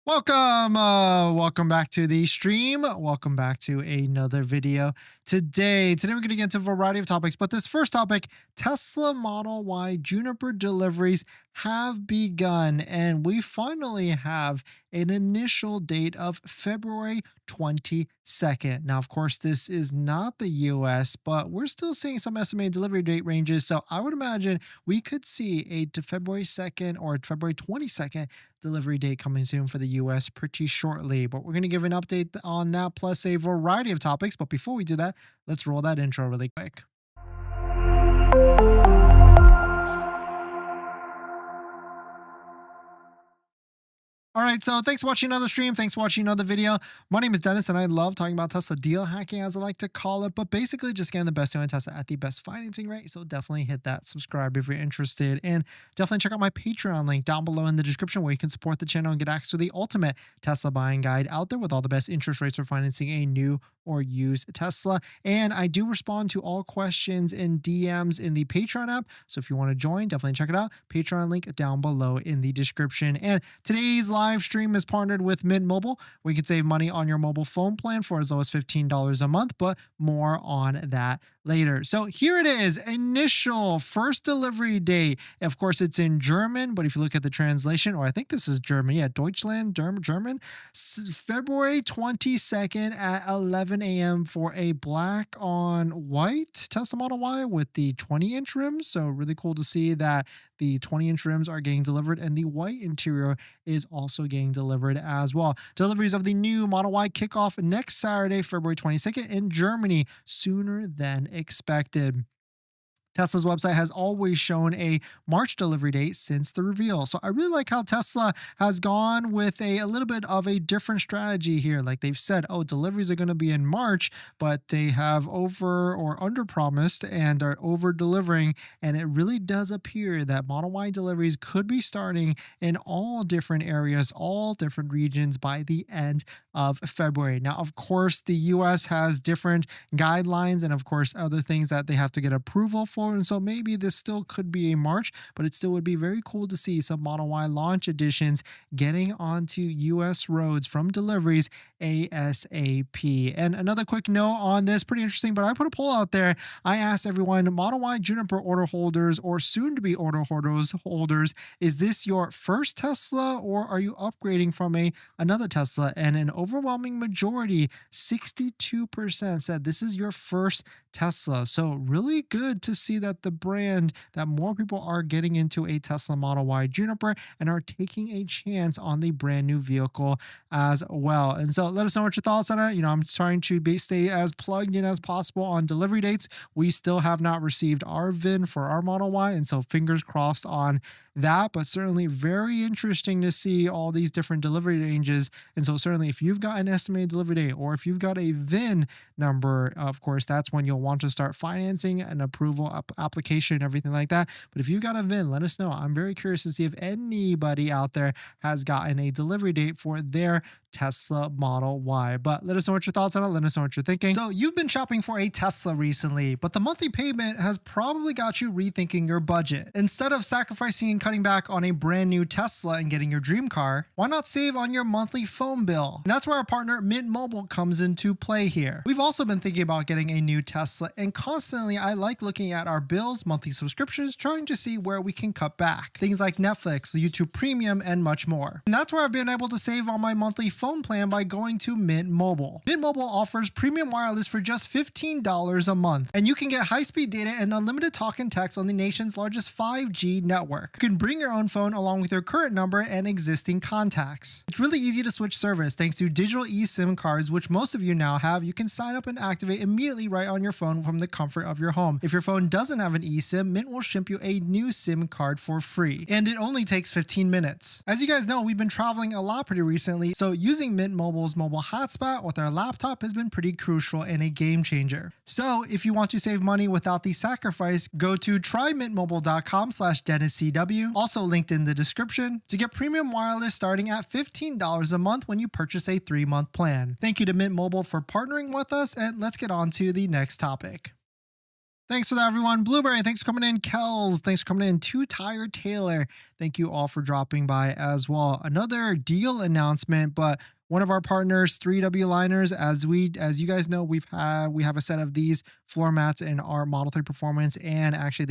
Welcome back to the stream. Welcome back to another video. Today we're going to get into a variety of topics, but this first topic, Tesla Model Y Juniper deliveries have begun, and we finally have an initial date of February 22nd. Now, of course, this is not the US, but we're still seeing some estimated delivery date ranges, so I would imagine we could see a February 2nd or February 22nd delivery date coming soon for the US pretty shortly. But we're going to give an update on that plus a variety of topics. But before we do that, let's roll that intro really quick. All right, so thanks for watching another stream. Thanks for watching another video. My name is Dennis, and I love talking about Tesla deal hacking, as I like to call it, but basically just getting the best deal on Tesla at the best financing rate. So definitely hit that subscribe if you're interested, and definitely check out my Patreon link down below in the description where you can support the channel and get access to the ultimate Tesla buying guide out there with all the best interest rates for financing a new or used Tesla. And I do respond to all questions and DMs in the Patreon app. So if you want to join, definitely check it out. Patreon link down below in the description. And today's live stream is partnered with Mint Mobile, where you can save money on your mobile phone plan for as low as $15 a month, but more on that later. So here it is, initial first delivery date. Of course, it's in German, but if you look at the translation, or I think this is German, yeah, Deutschland, German, February 22nd at 11 a.m. for a black on white Tesla Model Y with the 20-inch rims. So really cool to see that the 20-inch rims are getting delivered and the white interior is also getting delivered as well. Deliveries of the new Model Y kick off next Saturday, February 22nd in Germany, sooner than expected. Tesla's website has always shown a March delivery date since the reveal. So I really like how Tesla has gone with a little bit of a different strategy here. Like they've said, oh, deliveries are going to be in March, but they have over or under promised and are over delivering. And it really does appear that Model Y deliveries could be starting in all different areas, all different regions by the end of February. Now, of course, the US has different guidelines and of course other things that they have to get approval for. And so maybe this still could be a March, but it still would be very cool to see some Model Y launch editions getting onto US roads from deliveries ASAP. And another quick note on this, pretty interesting, but I put a poll out there. I asked everyone, Model Y Juniper order holders or soon to be order holders, is this your first Tesla or are you upgrading from another Tesla? And an overwhelming majority, 62%, said this is your first Tesla. So really good to see that the brand, that more people are getting into a Tesla Model Y Juniper and are taking a chance on the brand new vehicle as well. And so let us know what your thoughts on it. I'm trying to stay as plugged in as possible on delivery dates. We still have not received our VIN for our Model Y, and so fingers crossed on that, but certainly very interesting to see all these different delivery ranges. And so certainly if you've got an estimated delivery date or if you've got a VIN number, of course, that's when you'll want to start financing an approval application, everything like that. But if you've got a VIN, let us know. I'm very curious to see if anybody out there has gotten a delivery date for their Tesla Model Y. But let us know what your thoughts on it. Let us know what you're thinking. So you've been shopping for a Tesla recently, but the monthly payment has probably got you rethinking your budget. Instead of sacrificing and cutting back on a brand new Tesla and getting your dream car, why not save on your monthly phone bill? And that's where our partner Mint Mobile comes into play here. We've also been thinking about getting a new Tesla, and constantly I like looking at our bills, monthly subscriptions, trying to see where we can cut back. Things like Netflix, YouTube Premium, and much more. And that's where I've been able to save on my monthly phone plan by going to Mint Mobile. Mint Mobile offers premium wireless for just $15 a month, and you can get high-speed data and unlimited talk and text on the nation's largest 5G network. You can bring your own phone along with your current number and existing contacts. It's really easy to switch service thanks to digital eSIM cards, which most of you now have. You can sign up and activate immediately right on your phone from the comfort of your home. If your phone doesn't have an eSIM, Mint will ship you a new SIM card for free, and it only takes 15 minutes. As you guys know, we've been traveling a lot pretty recently, so using Mint Mobile's mobile hotspot with our laptop has been pretty crucial and a game changer. So if you want to save money without the sacrifice, go to trymintmobile.com/DennisCW, also linked in the description, to get premium wireless starting at $15 a month when you purchase a 3-month plan. Thank you to Mint Mobile for partnering with us, and let's get on to the next topic. Thanks for that, everyone. Blueberry, thanks for coming in. Kells, thanks for coming in. Two Tire Taylor, thank you all for dropping by as well. Another deal announcement, but one of our partners, 3W Liners, as you guys know, we have a set of these floor mats in our Model 3 Performance, and actually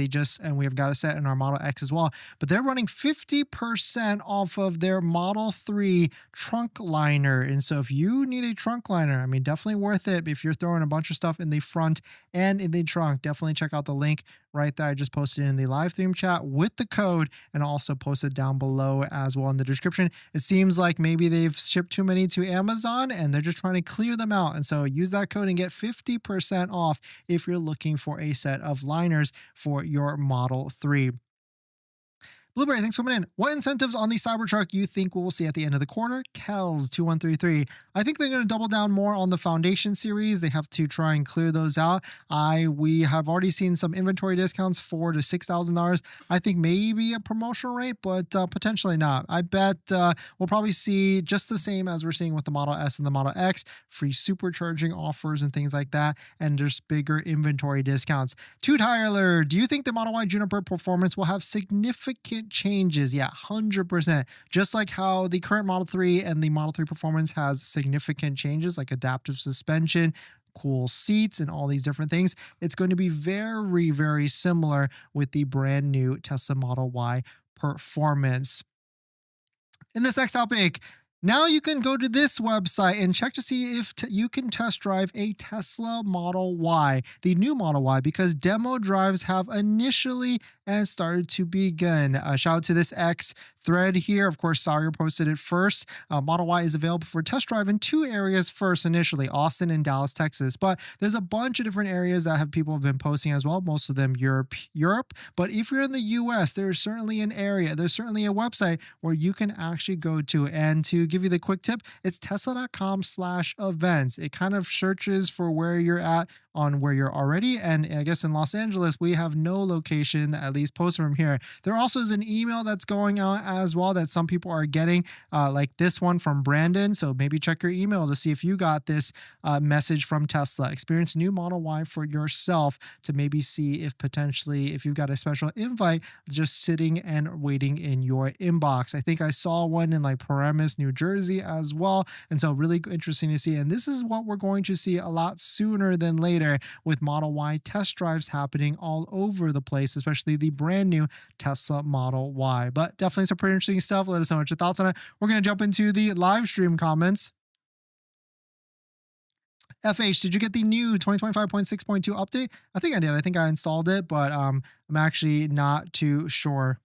we have got a set in our Model X as well. But they're running 50% off of their Model 3 trunk liner. And so if you need a trunk liner, I mean, definitely worth it. If you're throwing a bunch of stuff in the front and in the trunk, definitely check out the link right there. I just posted in the live stream chat with the code, and also posted down below as well in the description. It seems like maybe they've shipped too many to Amazon and they're just trying to clear them out. And so use that code and get 50% off if you're looking for a set of liners for your Model 3. Blueberry, thanks for coming in. What incentives on the Cybertruck you think we'll see at the end of the quarter? Kells 2133. I think they're going to double down more on the Foundation series. They have to try and clear those out. We have already seen some inventory discounts, $4,000 to $6,000. I think maybe a promotional rate, but potentially not. I bet we'll probably see just the same as we're seeing with the Model S and the Model X, free supercharging offers and things like that, and just bigger inventory discounts. Two Tyler, do you think the Model Y Juniper Performance will have significant changes? Yeah, 100%. Just like how the current Model 3 and the Model 3 Performance has significant changes like adaptive suspension, cool seats, and all these different things, it's going to be very, very similar with the brand new Tesla Model Y Performance. In this next topic, now you can go to this website and check to see if you can test drive a Tesla Model Y, the new Model Y, because demo drives have initially and started to begin. Shout out to this X thread here. Of course, Sawyer posted it first. Model Y is available for test drive in two areas first initially, Austin and Dallas, Texas. But there's a bunch of different areas that people have been posting as well, most of them Europe. But if you're in the US, there's certainly a website where you can actually go to. And to give you the quick tip, it's tesla.com/events. It kind of searches for where you're at on where you're already. And I guess in Los Angeles, we have no location, at least posted from here. There also is an email that's going out as well that some people are getting, like this one from Brandon. So maybe check your email to see if you got this message from Tesla. Experience new Model Y for yourself, to maybe see if potentially if you've got a special invite just sitting and waiting in your inbox. I think I saw one in like Paramus, New Jersey as well. And so really interesting to see. And this is what we're going to see a lot sooner than later, with Model Y test drives happening all over the place, especially the brand new Tesla Model Y. But definitely some pretty interesting stuff. Let us know what your thoughts on it. We're going to jump into the live stream comments. FH, did you get the new 2025.6.2 update? I think I did. I think I installed it, but I'm actually not too sure.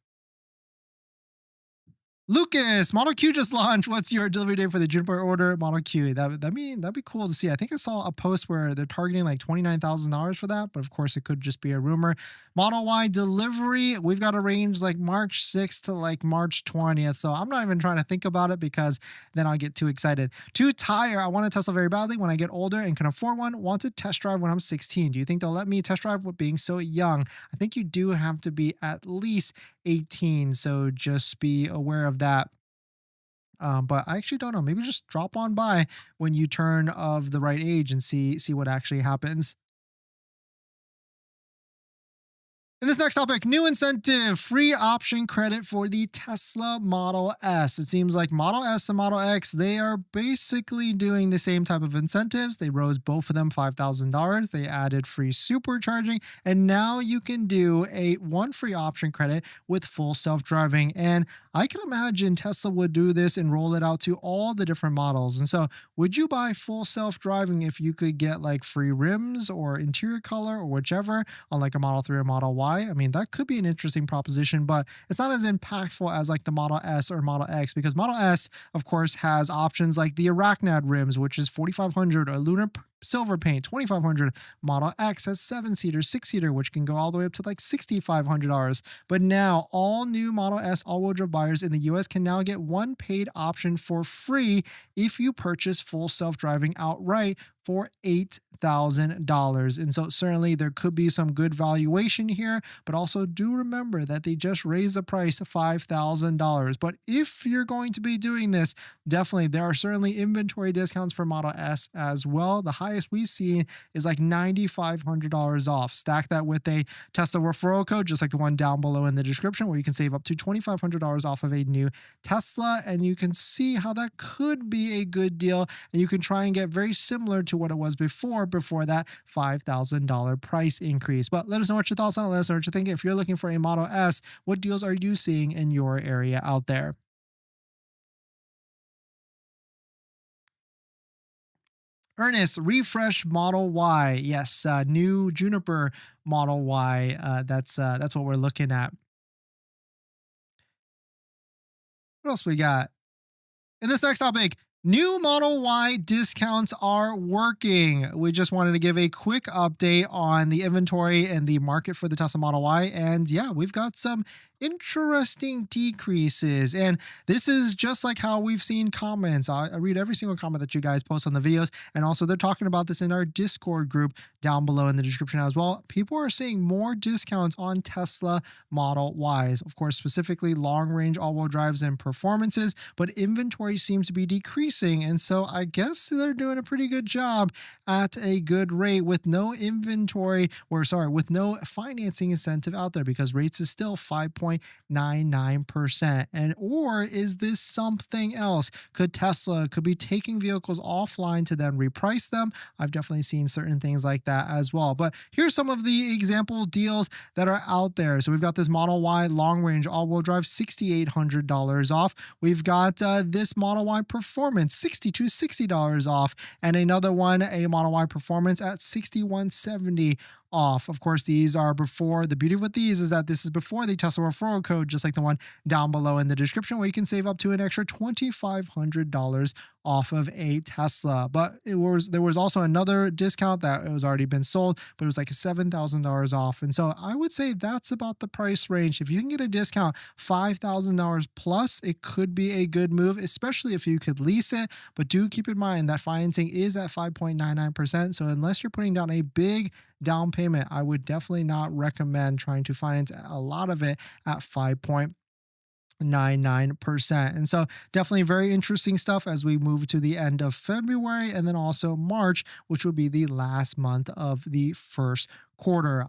Lucas, Model Q just launched. What's your delivery date for the Juniper order? Model Q. That'd be cool to see. I think I saw a post where they're targeting like $29,000 for that, but of course it could just be a rumor. Model Y delivery, we've got a range like March 6th to like March 20th. So I'm not even trying to think about it because then I'll get too excited. Two Tire, I want a Tesla very badly when I get older and can afford one. Want to test drive when I'm 16. Do you think they'll let me test drive with being so young? I think you do have to be at least 18. So just be aware of that. But I actually don't know. Maybe just drop on by when you turn of the right age and see what actually happens. In this next topic, new incentive, free option credit for the Tesla Model S. It seems like Model S and Model X, they are basically doing the same type of incentives. They rose both of them $5,000. They added free supercharging, and now you can do one free option credit with full self-driving. And I can imagine Tesla would do this and roll it out to all the different models. And so would you buy full self-driving if you could get like free rims or interior color or whichever on like a Model 3 or Model Y? I mean, that could be an interesting proposition, but it's not as impactful as like the Model S or Model X, because Model S, of course, has options like the Arachnid rims, which is $4,500, or Lunar Silver paint, $2,500. Model X has 7-seater, 6-seater, which can go all the way up to like $6,500. But now all new Model S all-wheel drive buyers in the US can now get one paid option for free if you purchase full self-driving outright for $8,000. And so certainly there could be some good valuation here, but also do remember that they just raised the price $5,000. But if you're going to be doing this, definitely there are certainly inventory discounts for Model S as well. The high highest we've seen is like $9,500 off. Stack that with a Tesla referral code, just like the one down below in the description, where you can save up to $2,500 off of a new Tesla, and you can see how that could be a good deal, and you can try and get very similar to what it was before that $5,000 price increase. But let us know what your thoughts on it. Let us know what you think. If you're looking for a Model S, what deals are you seeing in your area out there? Ernest, refresh Model Y. Yes, new Juniper Model Y. That's what we're looking at. What else we got? In this next topic, new Model Y discounts are working. We just wanted to give a quick update on the inventory and the market for the Tesla Model Y. And yeah, we've got some interesting decreases. And this is just like how we've seen comments. I read every single comment that you guys post on the videos. And also they're talking about this in our Discord group down below in the description as well. People are seeing more discounts on Tesla Model Ys, of course, specifically long range all-wheel drives and performances, but inventory seems to be decreasing. And so I guess they're doing a pretty good job at a good rate with no inventory, or sorry, with no financing incentive out there, because rates is still 5.99%. And or is this something else? Could Tesla be taking vehicles offline to then reprice them? I've definitely seen certain things like that as well. But here's some of the example deals that are out there. So we've got this Model Y long range all-wheel drive, $6,800 off. We've got this Model Y Performance, $6,260 off, and another one, a Model Y Performance at $6,170 off. Of course, these are before. The beauty with these is that this is before the Tesla referral code, just like the one down below in the description, where you can save up to an extra $2,500 off of a Tesla. But there was also another discount that it was already been sold, but it was like $7,000 off. And so I would say that's about the price range. If you can get a discount $5,000 plus, it could be a good move, especially if you could lease it. But do keep in mind that financing is at 5.99%. So unless you're putting down a big down payment, I would definitely not recommend trying to finance a lot of it at 5.99%. And so definitely very interesting stuff as we move to the end of February, and then also March, which will be the last month of the first quarter.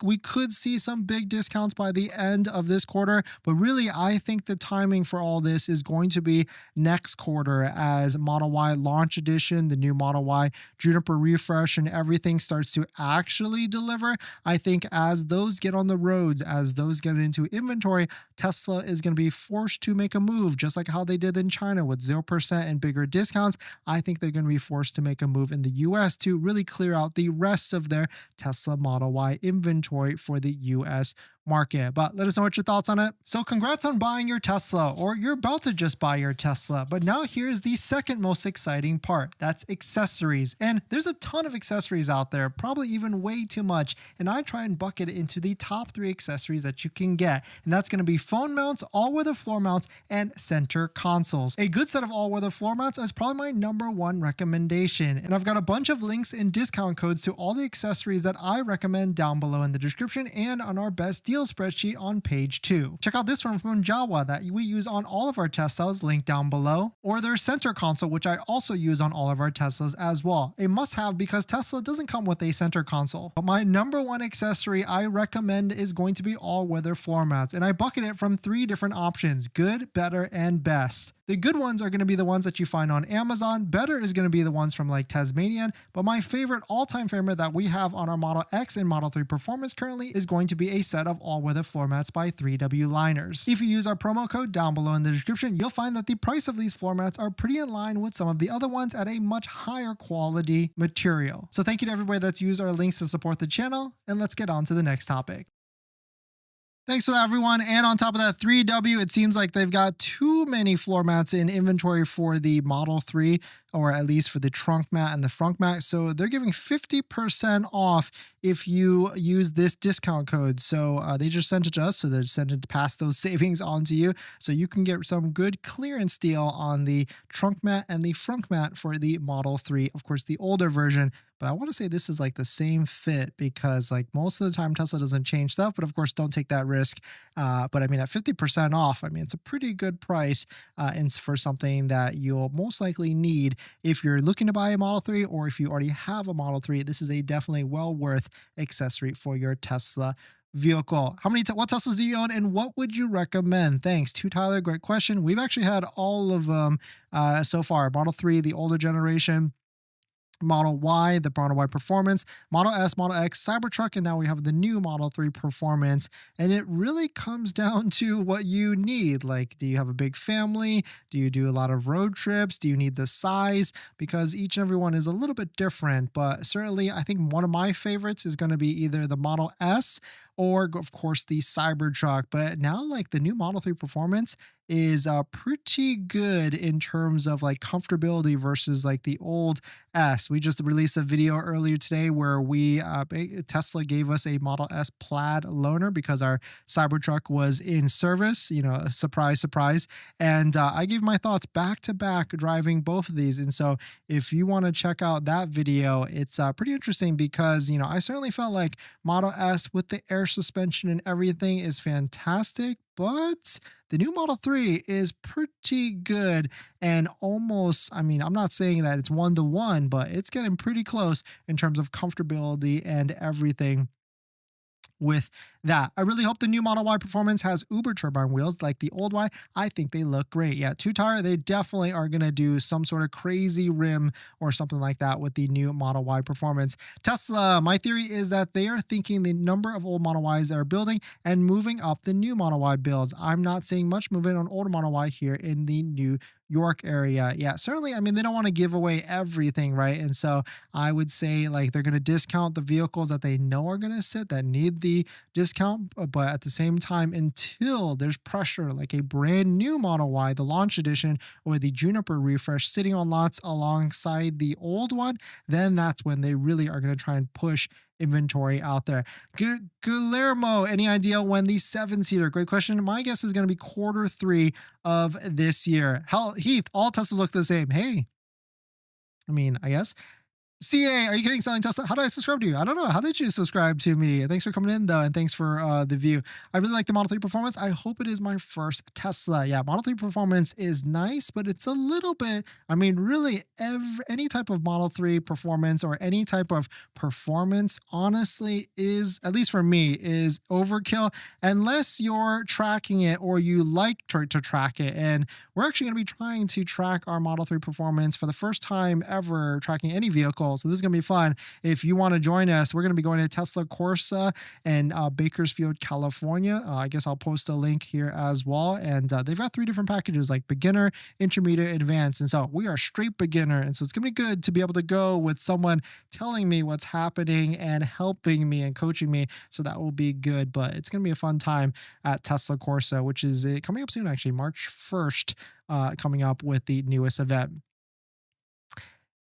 We could see some big discounts by the end of this quarter, but really I think the timing for all this is going to be next quarter, as Model Y Launch Edition, the new Model Y Juniper refresh, and everything starts to actually deliver. I think as those get on the roads, as those get into inventory, Tesla is going to be forced to make a move, just like how they did in China with 0% and bigger discounts. I think they're going to be forced to make a move in the US to really clear out the rest of their Tesla Model Y inventory for the US market. But let us know what your thoughts on it. So congrats on buying your Tesla, or you're about to just buy your Tesla. But now here's the second most exciting part. That's accessories. And there's a ton of accessories out there, probably even way too much. And I try and bucket it into the top 3 accessories that you can get. And that's going to be phone mounts, all-weather floor mounts, and center consoles. A good set of all-weather floor mounts is probably my #1 recommendation. And I've got a bunch of links and discount codes to all the accessories that I recommend down below in the description and on our best deal spreadsheet on page 2. Check out this one from Jawa that we use on all of our Teslas, linked down below, or their center console, which I also use on all of our Teslas as well. A must-have, because Tesla doesn't come with a center console. But my #1 accessory I recommend is going to be all-weather floor mats, and I bucket it from 3 different options: good, better, and best. The good ones are going to be the ones that you find on Amazon. Better is going to be the ones from like Tasmanian. But my favorite, all-time favorite that we have on our Model X and Model 3 Performance currently is going to be a set of all-weather floor mats by 3W Liners. If you use our promo code down below in the description, you'll find that the price of these floor mats are pretty in line with some of the other ones at a much higher quality material. So thank you to everybody that's used our links to support the channel, and let's get on to the next topic. Thanks for that, everyone. And on top of that, 3W, it seems like they've got too many floor mats in inventory for the Model 3, or at least for the trunk mat and the front mat. So they're giving 50% off if you use this discount code. So they just sent it to us, so they're sent it to pass those savings on to you. So you can get some good clearance deal on the trunk mat and the front mat for the Model 3. Of course, the older version, but I want to say this is like the same fit because like most of the time Tesla doesn't change stuff, but of course don't take that risk. But I mean, at 50% off, I mean, it's a pretty good price and for something that you'll most likely need if you're looking to buy a Model 3 or if you already have a Model 3. This is a definitely well worth accessory for your Tesla vehicle. What Teslas do you own and what would you recommend? Thanks to Tyler. Great question. We've actually had all of them so far. Model 3, the older generation, Model Y, the Model Y Performance, Model S, Model X, Cybertruck, and now we have the new Model 3 Performance. And it really comes down to what you need. Like, do you have a big family? Do you do a lot of road trips? Do you need the size? Because each and every one is a little bit different. But certainly, I think one of my favorites is going to be either the Model S or, of course, the Cybertruck. But now, like, the new Model 3 Performance is pretty good in terms of like comfortability versus like the old S. We just released a video earlier today where Tesla gave us a Model S plaid loaner because our Cybertruck was in service, you know, surprise, surprise. And I gave my thoughts back to back driving both of these. And so if you want to check out that video, it's pretty interesting because, you know, I certainly felt like Model S with the air suspension and everything is fantastic, but the new Model 3 is pretty good and almost, I mean, I'm not saying that it's 1-to-1, but it's getting pretty close in terms of comfortability and everything with that. I really hope the new Model Y Performance has Uber turbine wheels like the old Y. I think they look great. Yeah, two-tire, they definitely are going to do some sort of crazy rim or something like that with the new Model Y Performance. Tesla, my theory is that they are thinking the number of old Model Ys are building and moving up the new Model Y builds. I'm not seeing much movement on older Model Y here in the New York area. Yeah, certainly. I mean, they don't want to give away everything, right? And so I would say like they're going to discount the vehicles that they know are going to sit that need the discount, but at the same time, until there's pressure like a brand new Model Y, the launch edition or the Juniper refresh sitting on lots alongside the old one, then that's when they really are going to try and push inventory out there. Guillermo, any idea when the 7-seater? Great question. My guess is going to be Q3 of this year. Hell, Heath, all Teslas look the same. Hey, I mean, I guess. CA, are you kidding? Selling Tesla? How do I subscribe to you? I don't know. How did you subscribe to me? Thanks for coming in, though, and thanks for the view. I really like the Model 3 Performance. I hope it is my first Tesla. Yeah, Model 3 Performance is nice, but it's a little bit, I mean, really, any type of Model 3 Performance or any type of performance, honestly, is, at least for me, is overkill unless you're tracking it or you like to track it. And we're actually going to be trying to track our Model 3 Performance for the first time ever, tracking any vehicle. So this is going to be fun. If you want to join us, we're going to be going to Tesla Corsa in Bakersfield, California. I guess I'll post a link here as well. And they've got 3 different packages like beginner, intermediate, advanced. And so we are straight beginner. And so it's going to be good to be able to go with someone telling me what's happening and helping me and coaching me. So that will be good. But it's going to be a fun time at Tesla Corsa, which is coming up soon, actually, March 1st, coming up with the newest event.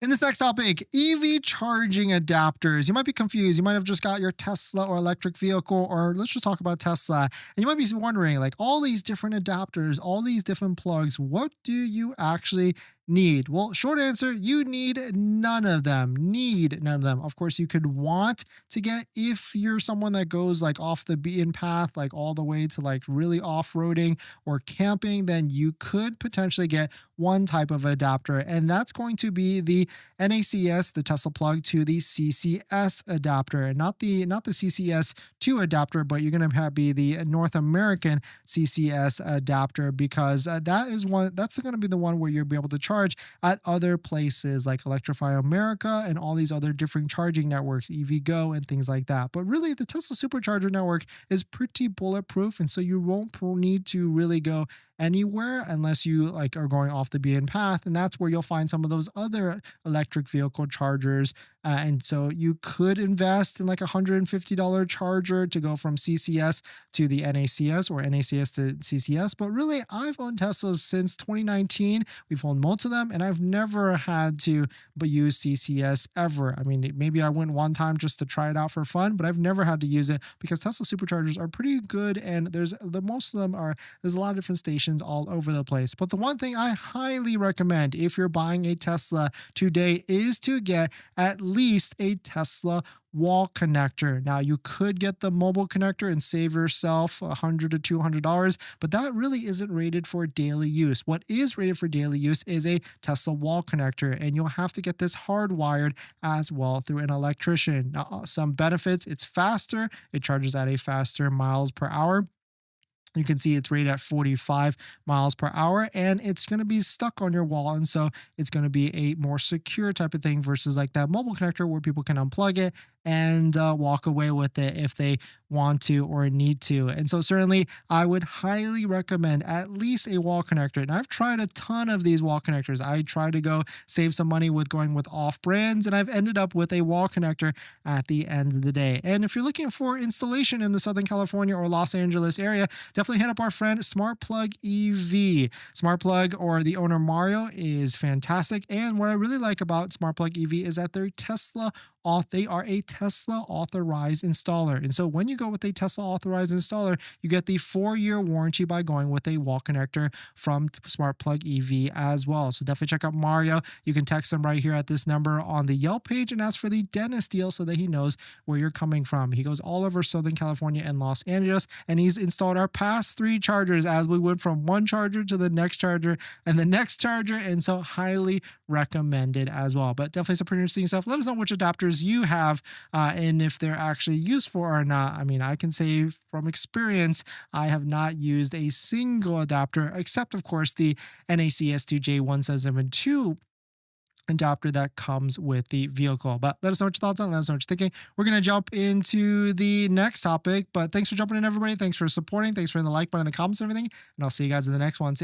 In this next topic, EV charging adapters. You might be confused. You might have just got your Tesla or electric vehicle, or let's just talk about Tesla. And you might be wondering, like, all these different adapters, all these different plugs, what do you actually need? Well, short answer, you need none of them. Need none of them. Of course, you could want to get, if you're someone that goes like off the beaten path, like all the way to like really off-roading or camping, then you could potentially get one type of adapter, and that's going to be the NACS, the Tesla plug, to the CCS adapter, not the CCS 2 adapter, but you're going to be the North American CCS adapter, because that's going to be the one where you'll be able to charge at other places like Electrify America and all these other different charging networks, EVgo and things like that. But really, the Tesla supercharger network is pretty bulletproof, and so you won't need to really go anywhere unless you like are going off the beaten path, and that's where you'll find some of those other electric vehicle chargers. And so you could invest in like $150 charger to go from CCS to the NACS or NACS to CCS. But really, I've owned Teslas since 2019. We've owned to them, and I've never had to but use CCS ever. I mean, maybe I went one time just to try it out for fun, but I've never had to use it because Tesla superchargers are pretty good, and most of them are, there's a lot of different stations all over the place. But the one thing I highly recommend if you're buying a Tesla today is to get at least a Tesla wall connector. Now, you could get the mobile connector and save yourself $100 to $200, but that really isn't rated for daily use. What is rated for daily use is a Tesla wall connector, and you'll have to get this hardwired as well through an electrician. Now, some benefits: it's faster, it charges at a faster miles per hour. You can see it's rated at 45 miles per hour, and it's going to be stuck on your wall. And so it's going to be a more secure type of thing versus like that mobile connector where people can unplug it and walk away with it if they want to or need to. And so certainly I would highly recommend at least a wall connector. And I've tried a ton of these wall connectors. I try to go save some money with going with off brands, and I've ended up with a wall connector at the end of the day. And if you're looking for installation in the Southern California or Los Angeles area, definitely hit up our friend SmartPlug EV. SmartPlug, or the owner Mario, is fantastic. And what I really like about SmartPlug EV is that they are a Tesla authorized installer. And so when you go with a Tesla authorized installer, you get the 4-year warranty by going with a wall connector from SmartPlug EV as well. So definitely check out Mario. You can text him right here at this number on the Yelp page and ask for the dentist deal so that he knows where you're coming from. He goes all over Southern California and Los Angeles, and he's installed our past 3 chargers as we went from one charger to the next charger and the next charger. And so highly recommended as well. But definitely some pretty interesting stuff. Let us know which adapters you have and if they're actually useful or not. I mean, I can say from experience, I have not used a single adapter except, of course, the NACS2J1772 adapter that comes with the vehicle. But let us know what your thoughts on it. Let us know what you're thinking. We're going to jump into the next topic, but thanks for jumping in, everybody. Thanks for supporting. Thanks for hitting the like button, the comments, and everything. And I'll see you guys in the next one. See ya.